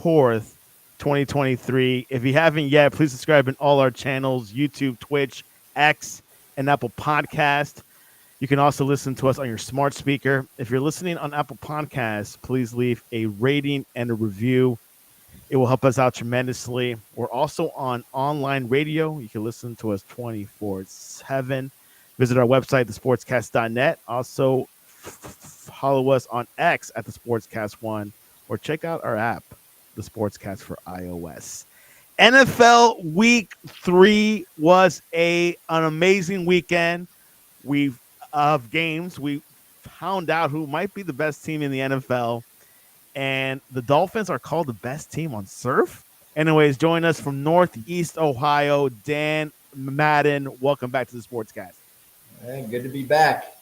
4th, 2023. If you haven't yet, please subscribe in all our channels: YouTube, Twitch, X, and Apple Podcast. You can also listen to us on your smart speaker. If you're listening on Apple Podcasts, please leave a rating and a review. It will help us out tremendously. We're also on online radio. You can listen to us 24/7. Visit our website, thesportscast.net. Also, follow us on X at the Sportscast1, or check out our app, the Sportscast for iOS. NFL Week 3 was an amazing weekend. We've of games. We found out who might be the best team in the NFL, and the Dolphins are called the best team on surf. Anyways, join us from Northeast Ohio, Dan Madden. Welcome back to the Sportscast. Hey, good to be back.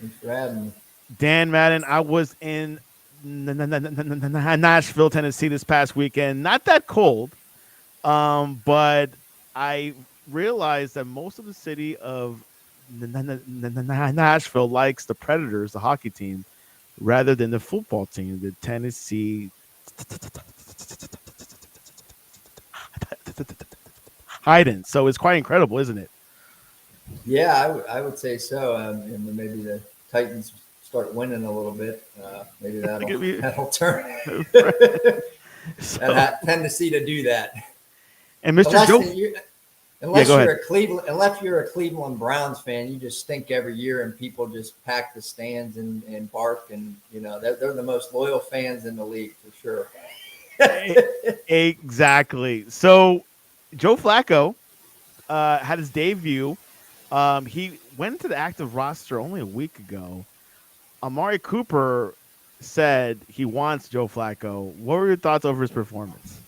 Thanks for having me. Dan Madden, I was in Nashville, Tennessee this past weekend. Not that cold, but I realized that most of the city of Nashville likes the Predators, the hockey team, rather than the football team, the Tennessee Titans. So it's quite incredible, isn't it? Yeah, I would say so. And then maybe the Titans start winning a little bit. Maybe that'll turn. I tendency to do that. And Mr. Joe, unless you're a Cleveland Browns fan, you just stink every year, and people just pack the stands and bark, and they're the most loyal fans in the league for sure. Exactly. So Joe Flacco had his debut. He went into the active roster only a week ago. Amari Cooper said he wants Joe Flacco. What were your thoughts over his performance?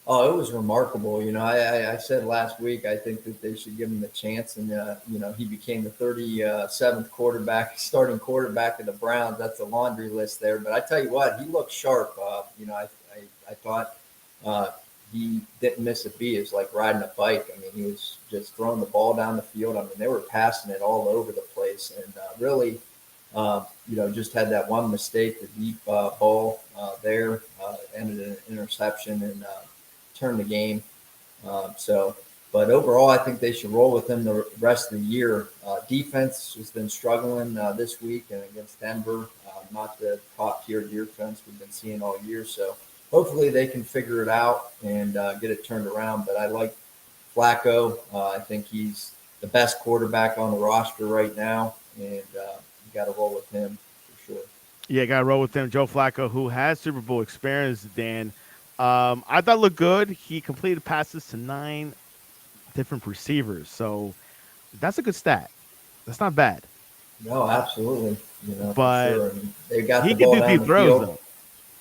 Oh, it was remarkable. I said last week I think that they should give him a chance, and he became the 37th starting quarterback of the Browns. That's a laundry list there, but I tell you what, he looked sharp. I thought he didn't miss a beat. It's like riding a bike. I mean, he was just throwing the ball down the field. I mean, they were passing it all over the place, and really, just had that one mistake, the deep ball there, ended in an interception and turned the game. But overall, I think they should roll with him the rest of the year. Defense has been struggling this week and against Denver, not the top tier defense we've been seeing all year. So hopefully they can figure it out and get it turned around. But I like Flacco. I think he's the best quarterback on the roster right now, and you got to roll with him for sure. Yeah, got to roll with him. Joe Flacco, who has Super Bowl experience, Dan. I thought it looked good. He completed passes to 9 different receivers. So that's a good stat. That's not bad. No, absolutely. But for sure. And they got he the ball can do down deep the throws, field. though.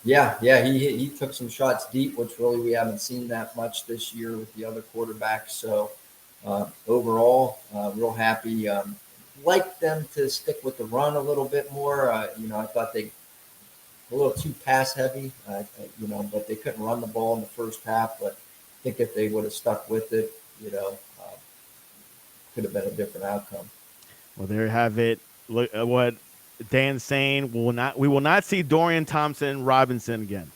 Yeah, he took some shots deep, which really we haven't seen that much this year with the other quarterbacks. So overall, real happy. Like them to stick with the run a little bit more. I thought they a little too pass heavy, but they couldn't run the ball in the first half. But I think if they would have stuck with it, could have been a different outcome. Well, there you have it. Look at what Dan's saying. We will not see Dorian Thompson-Robinson again.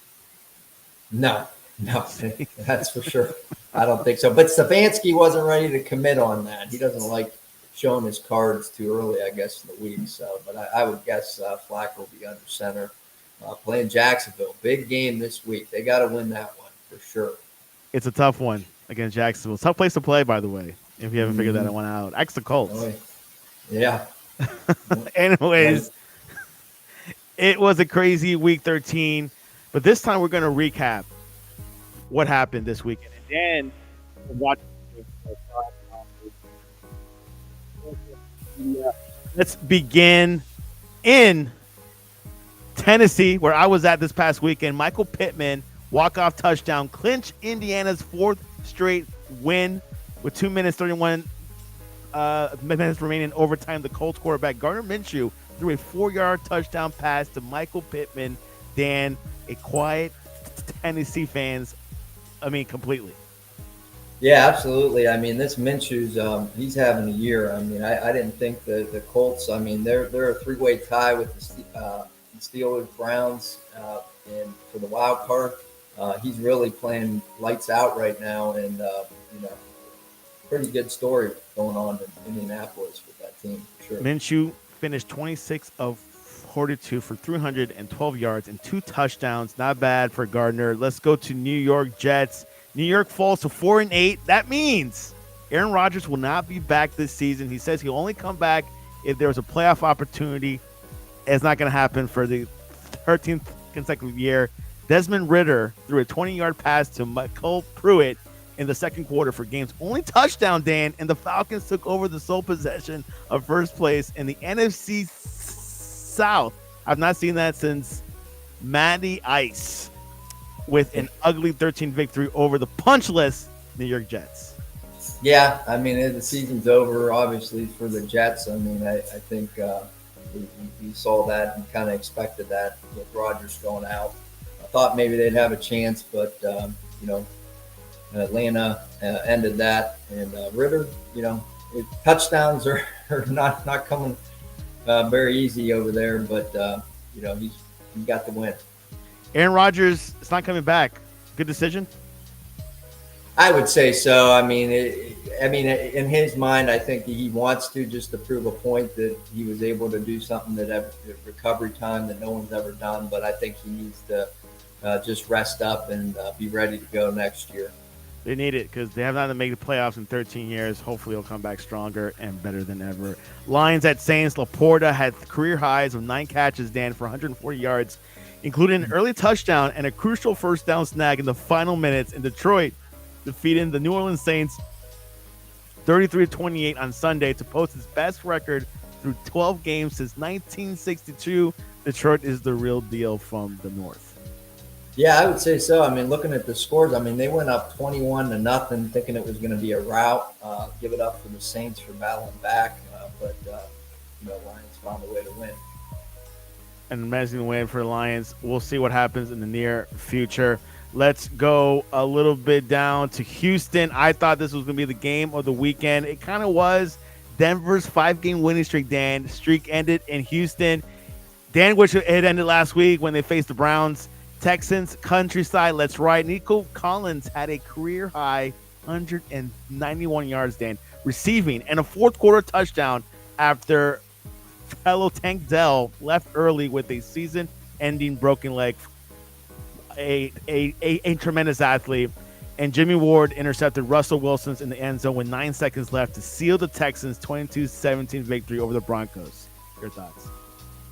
No, that's for sure. I don't think so. But Stefanski wasn't ready to commit on that. He doesn't like showing his cards too early, I guess, in the week. So, but I would guess Flacco will be under center. Playing Jacksonville, big game this week. They got to win that one for sure. It's a tough one against Jacksonville. Tough place to play, by the way, if you haven't figured that one out. X the Colts. Oh, yeah. Anyways, it was a crazy week 13, but this time we're going to recap what happened this weekend. And then watch. Let's begin in Tennessee, where I was at this past weekend. Michael Pittman, walk-off touchdown, clinch Indiana's 4th straight win with 2 minutes, 31 minutes remaining in overtime. The Colts quarterback, Gardner Minshew, threw a 4-yard touchdown pass to Michael Pittman. Dan, a quiet Tennessee fans, completely. Yeah, absolutely. I mean, this Minshew's, he's having a year. I mean, I didn't think the Colts, they're a 3-way tie with the Steelers, Browns, and for the wild card. He's really playing lights out right now, and you know, pretty good story going on in Indianapolis with that team for sure. Minshew finished 26 of 42 for 312 yards and 2 touchdowns. Not bad for Gardner. Let's go to New York Jets. New York falls to 4-8. That means Aaron Rodgers will not be back this season. He says he'll only come back if there was a playoff opportunity. It's not going to happen for the 13th consecutive year. Desmond Ridder threw a 20-yard pass to Michael Pruitt in the second quarter for game's only touchdown, Dan, and the Falcons took over the sole possession of first place in the NFC South. I've not seen that since Matty Ice with an ugly 13 victory over the punchless New York Jets. Yeah, I mean, the season's over, obviously, for the Jets. I mean, I think we saw that and kind of expected that with Rodgers going out. I thought maybe they'd have a chance, but, you know, Atlanta ended that. And Ritter, you know, touchdowns are not coming very easy over there, but, you know, he got the win. Aaron Rodgers is not coming back. Good decision? I would say so. I mean, in his mind, I think he wants to just to prove a point that he was able to do something that recovery time that no one's ever done. But I think he needs to just rest up and be ready to go next year. They need it because they have not made the playoffs in 13 years. Hopefully, he'll come back stronger and better than ever. Lions at Saints. Laporta had career highs of 9 catches, Dan, for 140 yards, including an early touchdown and a crucial first down snag in the final minutes. In Detroit, defeating the New Orleans Saints 33-28 on Sunday to post his best record through 12 games since 1962. Detroit is the real deal from the North. Yeah, I would say so. I mean, looking at the scores, I mean, they went up 21-0, thinking it was going to be a rout. Give it up for the Saints for battling back, but you know, Lions found a way to win. An amazing win for the Lions. We'll see what happens in the near future. Let's go a little bit down to Houston. I thought this was going to be the game of the weekend. It kind of was. Denver's 5-game winning streak, Dan. Streak ended in Houston. Dan wished it ended last week when they faced the Browns. Texans, countryside, let's ride. Nico Collins had a career-high 191 yards, Dan, receiving, and a fourth-quarter touchdown after fellow Tank Dell left early with a season-ending broken leg. A tremendous athlete. And Jimmy Ward intercepted Russell Wilson's in the end zone with 9 seconds left to seal the Texans' 22-17 victory over the Broncos. Your thoughts?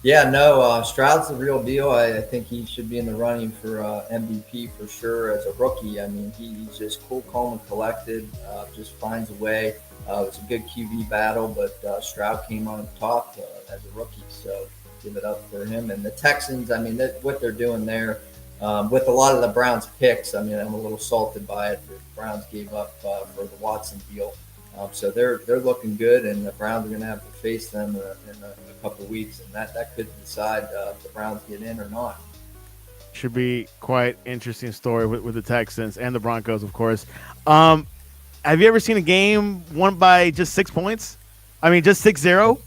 Yeah, no, Stroud's the real deal. I think he should be in the running for MVP for sure as a rookie. I mean, he's just cool, calm, and collected, just finds a way. It was a good QB battle, but Stroud came on top as a rookie, so give it up for him. And the Texans, I mean, what they're doing there with a lot of the Browns picks, I mean, I'm a little salted by it. The Browns gave up for the Watson deal. So they're looking good, and the Browns are going to have to face them in a couple of weeks, and that could decide if the Browns get in or not. Should be quite interesting story with the Texans and the Broncos, of course. Have you ever seen a game won by just 6 points? I mean, just 6-0?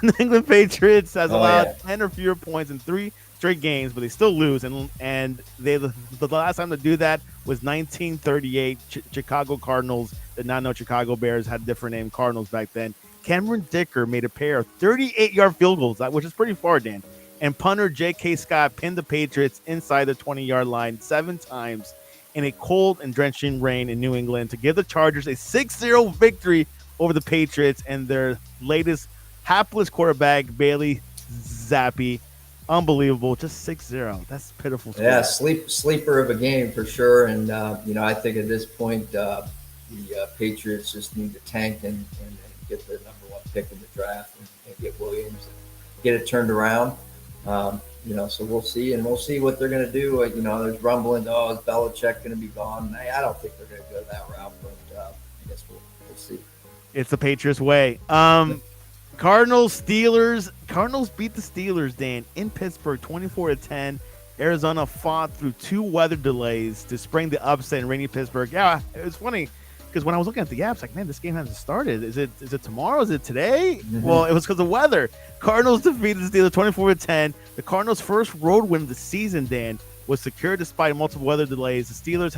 New England Patriots has allowed 10 or fewer points in 3 straight games, but they still lose, and the last time to do that was 1938. Chicago Cardinals did not know Chicago Bears had a different name, Cardinals, back then. Cameron Dicker made a pair of 38-yard field goals, which is pretty far, Dan. And punter J.K. Scott pinned the Patriots inside the 20-yard line 7 times in a cold and drenching rain in New England to give the Chargers a 6-0 victory over the Patriots and their latest hapless quarterback, Bailey Zappi. Unbelievable, just 6-0. That's pitiful. Yeah, sleeper of a game for sure. And you know, I think at this point, the Patriots just need to tank and get the number 1 pick in the draft and get Williams and get it turned around. You know, so we'll see what they're going to do. You know, there's rumblings. Oh, is Belichick going to be gone? I don't think they're going to go that route, but I guess we'll see. It's the Patriots way. Cardinals beat the Steelers, Dan, in Pittsburgh 24-10. Arizona fought through 2 weather delays to spring the upset in rainy Pittsburgh. Yeah, it was funny because when I was looking at the apps, like, man, this game hasn't started. Is it tomorrow? Is it today? Mm-hmm. Well, it was because of weather. Cardinals defeated the Steelers 24-10. The Cardinals' first road win of the season, Dan, was secured despite multiple weather delays. The Steelers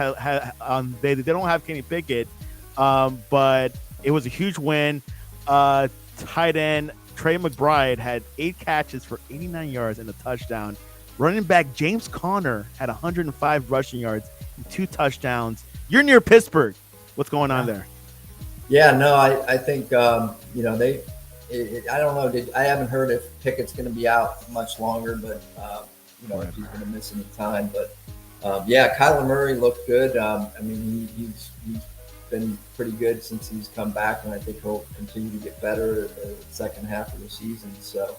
they don't have Kenny Pickett, but it was a huge win. Tight end Trey McBride had 8 catches for 89 yards and a touchdown. Running back James Conner had 105 rushing yards and 2 touchdowns. You're near Pittsburgh. What's going on there? Yeah, no, I think I don't know. I haven't heard if Pickett's going to be out much longer, but if he's going to miss any time. But yeah, Kyler Murray looked good. I mean, he's been pretty good since he's come back, and I think he'll continue to get better the second half of the season. So,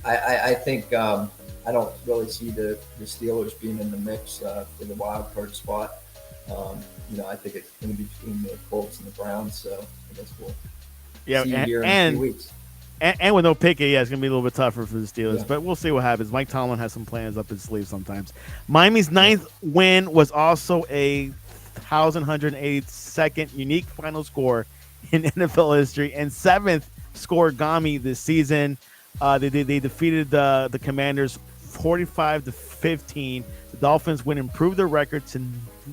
I think I don't really see the Steelers being in the mix for the wild card spot. I think it's going to be between the Colts and the Browns. So I guess we'll see here in a few weeks. And with no Pickett, yeah, it's going to be a little bit tougher for the Steelers, Yeah. but we'll see what happens. Mike Tomlin has some plans up his sleeve sometimes. Miami's ninth win was also a 1,182nd unique final score in NFL history and seventh scoregami this season. They defeated the Commanders 45-15. The Dolphins win improved their record to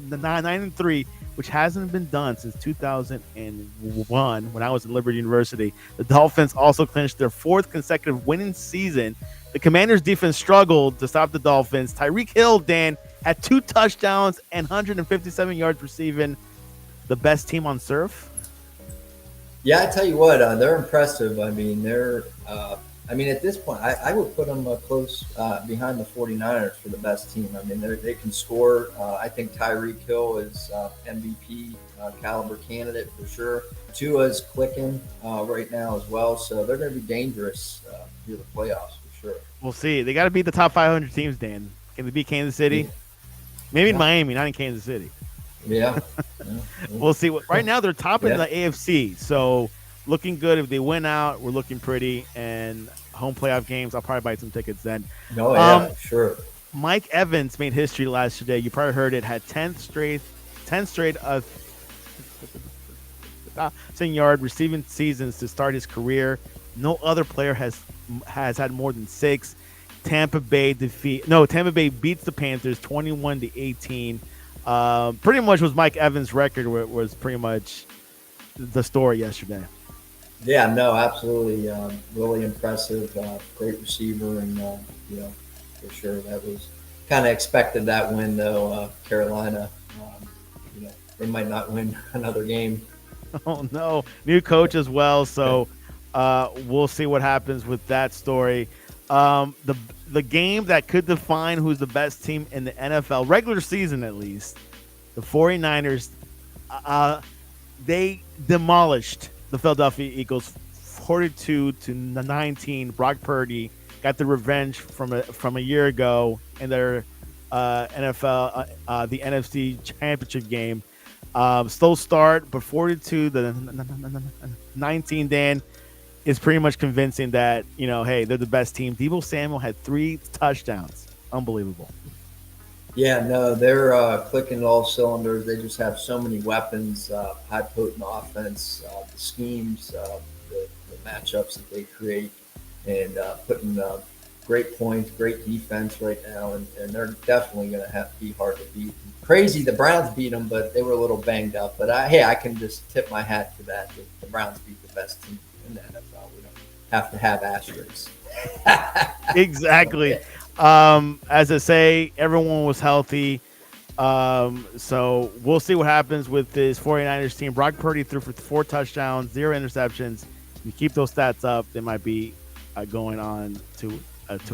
9-3, which hasn't been done since 2001 when I was at Liberty University. The Dolphins also clinched their fourth consecutive winning season. The Commanders' defense struggled to stop the Dolphins. Tyreek Hill, Dan, had 2 touchdowns and 157 yards receiving. The best team on turf. Yeah, I tell you what, they're impressive. I mean, at this point, I would put them close behind the 49ers for the best team. I mean, they can score. I think Tyreek Hill is MVP caliber candidate for sure. Tua's clicking right now as well, so they're going to be dangerous through the playoffs for sure. We'll see. They got to beat the top 500 teams, Dan. Can they beat Kansas City? Yeah. Maybe in Miami, not in Kansas City. Yeah. We'll see. Right now, they're top in the AFC, so looking good. If they win out, we're looking pretty. And home playoff games, I'll probably buy some tickets then. Oh, yeah, sure. Mike Evans made history last year. You probably heard it. Had 10 straight 1,000-yard receiving seasons to start his career. No other player has had more than 6. Tampa Bay beats the Panthers 21-18. Pretty much was Mike Evans' record. Was pretty much the story yesterday. Yeah, no, absolutely. Really impressive. Great receiver, and for sure that was kind of expected that win, though. Carolina, they might not win another game. Oh no, new coach as well. So we'll see what happens with that story. The game that could define who's the best team in the NFL regular season, at least, the 49ers. They demolished the Philadelphia Eagles 42-19. Brock Purdy got the revenge from a year ago in their NFL the NFC Championship game. Slow start, but 42-19. Dan is pretty much convincing that hey, they're the best team. Deebo Samuel had 3 touchdowns, unbelievable. Yeah, no, they're clicking all cylinders. They just have so many weapons, high potent offense, the schemes, the matchups that they create, and putting great points, great defense right now, and they're definitely going to have to be hard to beat. Crazy, the Browns beat them, but they were a little banged up. But I can just tip my hat to that. The Browns beat the best team in the NFL. We don't have to have asterisks. Exactly. As I say, everyone was healthy. So we'll see what happens with this 49ers team. Brock Purdy threw for 4 touchdowns, 0 interceptions. If you keep those stats up, they might be going on to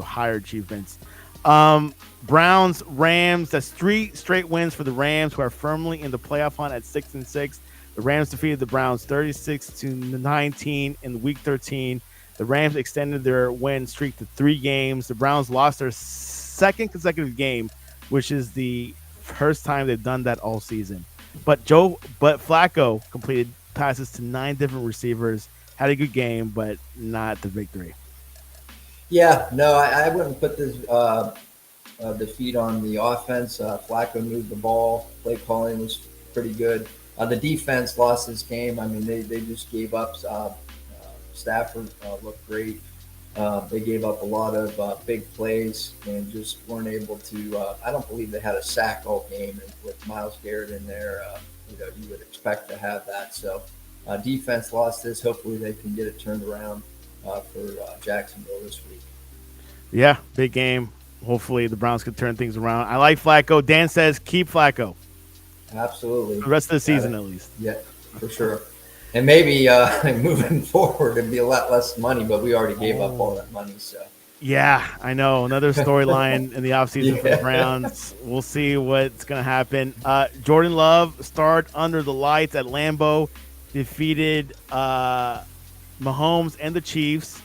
higher achievements. Browns, Rams, that's 3 straight wins for the Rams, who are firmly in the playoff hunt at 6-6. The Rams defeated the Browns 36-19 in week 13. The Rams extended their win streak to 3 games. The Browns lost their second consecutive game, which is the first time they've done that all season. But Flacco completed passes to 9 different receivers, had a good game, but not the victory. Yeah, no, I wouldn't put this defeat on the offense. Flacco moved the ball. Play calling was pretty good. The defense lost this game. I mean, they just gave up. Stafford looked great. They gave up a lot of big plays and just weren't able to. I don't believe they had a sack all game, and with Miles Garrett in there, you would expect to have that. So defense lost this. Hopefully, they can get it turned around for Jacksonville this week. Yeah, big game. Hopefully the Browns can turn things around. I like Flacco. Dan says keep Flacco Absolutely, for the rest of the got season it. at least. Yeah, for sure. And maybe moving forward, it'd be a lot less money, but we already gave up all Oh. that money. So Yeah, I know. Another storyline in the offseason for the yeah. Browns. We'll see what's going to happen. Jordan Love starred under the lights at Lambeau, defeated Mahomes and the Chiefs.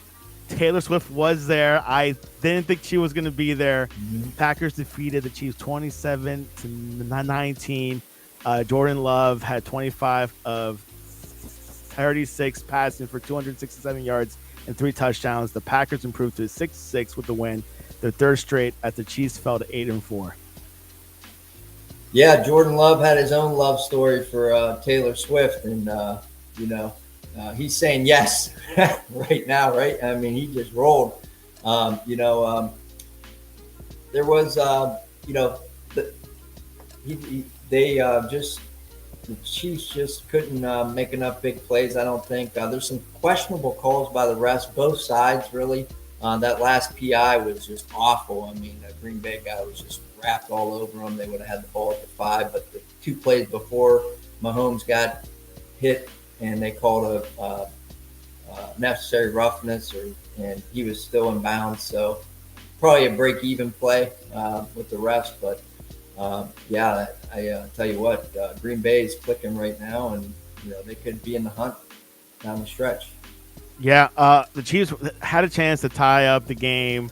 Taylor Swift was there. I didn't think she was going to be there. Mhm. Packers defeated the Chiefs 27-19. Jordan Love had 25 of 36 passing for 267 yards and 3 touchdowns. The Packers improved to 6-6 with the win, their third straight as the Chiefs fell to 8-4. Yeah, Jordan Love had his own love story for Taylor Swift, and you know, he's saying yes right now, right? I mean, he just rolled. Um, you know, um, there was, you know, the, they just the Chiefs just couldn't make enough big plays. I don't think there's some questionable calls by the refs, both sides really. That last PI was just awful. I mean, the Green Bay guy was just wrapped all over him. They would have had the ball at the 5, but the 2 plays before Mahomes got hit and they called a necessary roughness, and he was still in bounds. So probably a break-even play with the refs, but yeah, I tell you what, Green Bay is clicking right now, and they could be in the hunt down the stretch. Yeah, the Chiefs had a chance to tie up the game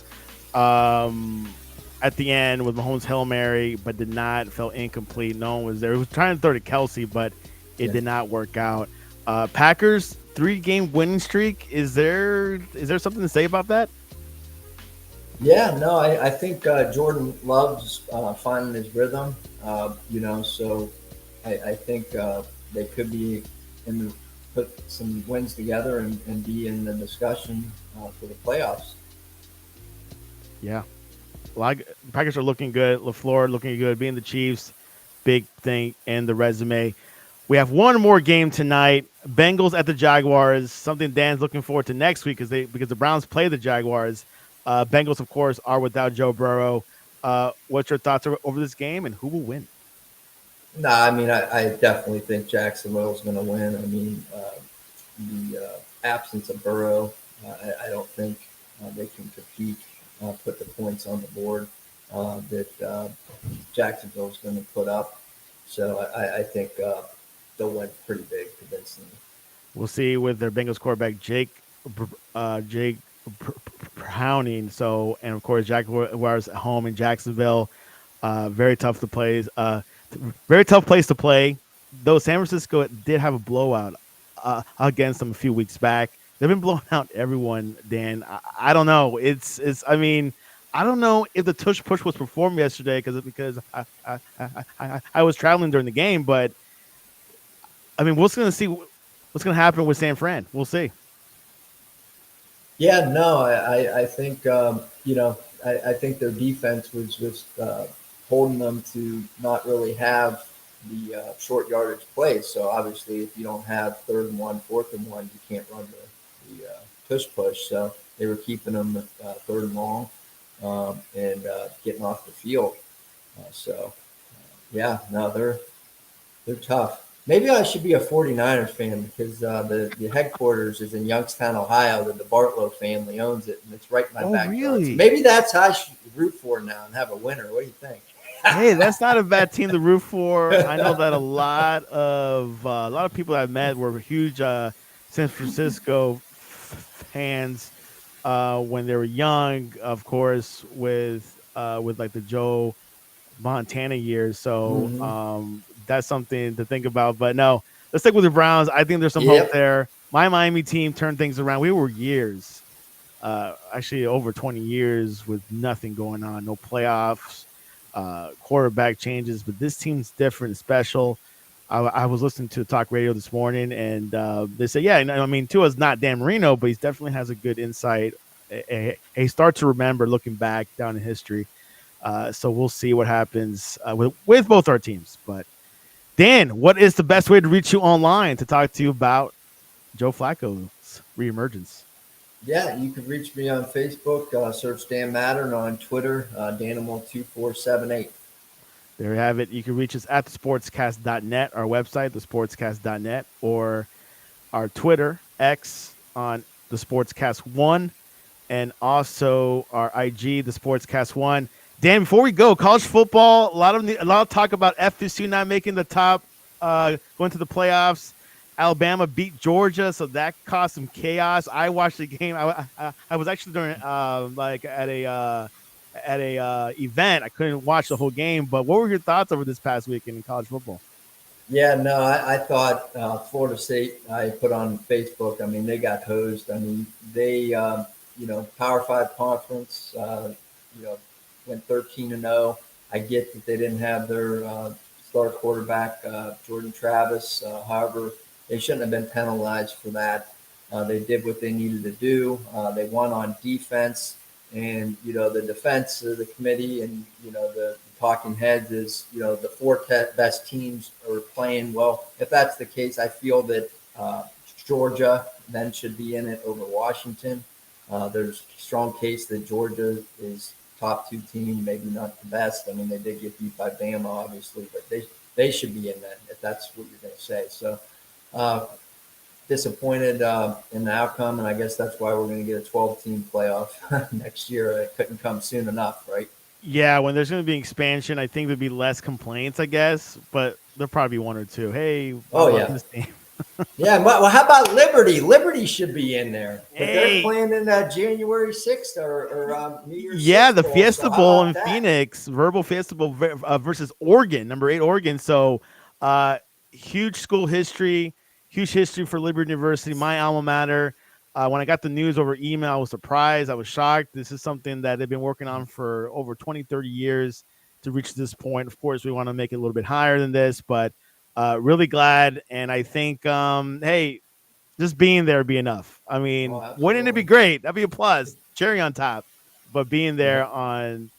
at the end with Mahomes' Hail Mary, but did not. Felt incomplete. No one was there. He was trying to throw to Kelsey, but it Yeah, did not work out. Packers 3-game winning streak. Is there something to say about that? yeah, no, I think Jordan loves finding his rhythm. So I think they could be in the put some wins together and be in the discussion for the playoffs. Yeah, like the Packers are looking good. LaFleur looking good. Being the Chiefs, big thing in the resume. We have one more game tonight. Bengals at the Jaguars. Something Dan's looking forward to next week because the Browns play the Jaguars. Bengals, of course, are without Joe Burrow. What's your thoughts over this game and who will win? No, I mean, I definitely think Jacksonville's going to win. I mean, the absence of Burrow, I don't think they can compete, put the points on the board that Jacksonville's going to put up. So I think they'll win pretty big, convincingly. We'll see with their Bengals quarterback Jake Browning. So, and of course Jaguars at home in Jacksonville. Very tough to play. Very tough place to play. Though San Francisco did have a blowout against them a few weeks back. They've been blowing out everyone. Dan, I don't know. It's. I mean, I don't know if the tush push was performed yesterday because I was traveling during the game, but I mean, we're going to see what's going to happen with San Fran. We'll see. Yeah, no, I think I think their defense was just holding them to not really have the short yardage plays. So obviously, if you don't have 3rd and 1, 4th and 1, you can't run the tush push. So they were keeping them 3rd and long and getting off the field. Yeah, no, they're tough. Maybe I should be a 49ers fan because the headquarters is in Youngstown, Ohio. That the Bartlow family owns it, and it's right in my Oh, backyard. So really? maybe that's how I should root for now and have a winner. What do you think? Hey, that's not a bad team to root for. I know that a lot of people I've met were huge San Francisco fans when they were young. Of course, with like the Joe Montana years. So Hmm. that's something to think about. But no, let's stick with the Browns. I think there's some hope Yep. there. My Miami team turned things around. We were years, actually over 20 years with nothing going on, no playoffs, quarterback changes. But this team's different, special. I was listening to talk radio this morning, and they said, yeah, I mean, Tua's not Dan Marino, but he definitely has a good insight a start to remember looking back down in history. So we'll see what happens with both our teams. But Dan, what is the best way to reach you online to talk to you about Joe Flacco's reemergence? Yeah, you can reach me on Facebook. Search Dan Mattern on Twitter, Danimal2478. There you have it. You can reach us at thesportscast.net, our website, thesportscast.net, or our Twitter, X on the Sportscast One, and also our IG, the Sportscast One. Dan, before we go, college football, a lot of talk about FSU not making the top, going to the playoffs. Alabama beat Georgia, so that caused some chaos. I watched the game. I was actually during like at a event. I couldn't watch the whole game, but what were your thoughts over this past weekend in college football? Yeah, no, I thought Florida State, I put on Facebook, I mean, they got hosed. I mean, they, Power Five conference, you know, went 13-0. I get that they didn't have their star quarterback, Jordan Travis. However, they shouldn't have been penalized for that. They did what they needed to do. They won on defense. And, the defense of the committee and, the talking heads is, the four best teams are playing. Well, if that's the case, I feel that Georgia then should be in it over Washington. There's a strong case that Georgia is top two team, maybe not the best. I mean, they did get beat by Bama, obviously, but they should be in that if that's what you're going to say. So, uh, disappointed in the outcome, and I guess that's why we're going to get a 12-team playoff next year. It couldn't come soon enough, right? Yeah, when there's going to be expansion, I think there'd be less complaints, I guess, but there'll probably be one or two. Hey, why Oh wasn't yeah, this game? yeah. Well, how about Liberty? Liberty should be in there, but they're Hey, playing in January 6th or New Year's yeah, 6th the bowl. Fiesta So how Bowl about in that? Phoenix, Verbal Fiesta Bowl versus Oregon, number 8 Oregon. So, uh, huge school history, huge history for Liberty University, my alma mater. When I got the news over email, I was surprised. I was shocked. This is something that they've been working on for over 20, 30 years to reach this point. Of course, we want to make it a little bit higher than this, but really glad. And I think, hey, just being there would be enough. I Oh, mean, wouldn't it be absolutely. great? That'd be a plus, cherry on top. But being Yeah. there on,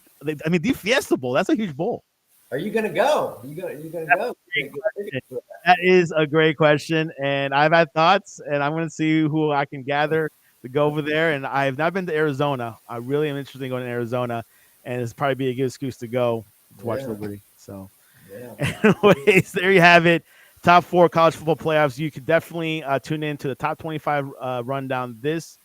I mean, the Fiesta Bowl, that's a huge bowl. Are you going to go? You gonna That's go? a great You get tickets question. for That is a great question, and I've had thoughts, and I'm going to see who I can gather to go over there. And I've not been to Arizona. I really am interested in going to Arizona, and it's probably be a good excuse to go to watch that? Liberty. So, Yeah, yeah, absolutely. anyways, there you have it. Top 4 college football playoffs. You could definitely tune in to the top 25 rundown this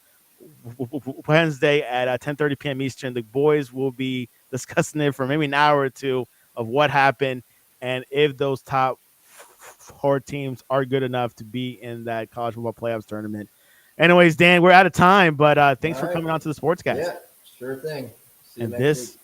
Wednesday at 10:30 p.m. Eastern. The boys will be discussing it for maybe an hour or two of what happened and if those top 4 teams are good enough to be in that college football playoffs tournament. Anyways, Dan, we're out of time, but thanks All for right. coming on to the Sportscast. Yeah, sure thing. See you And next week. this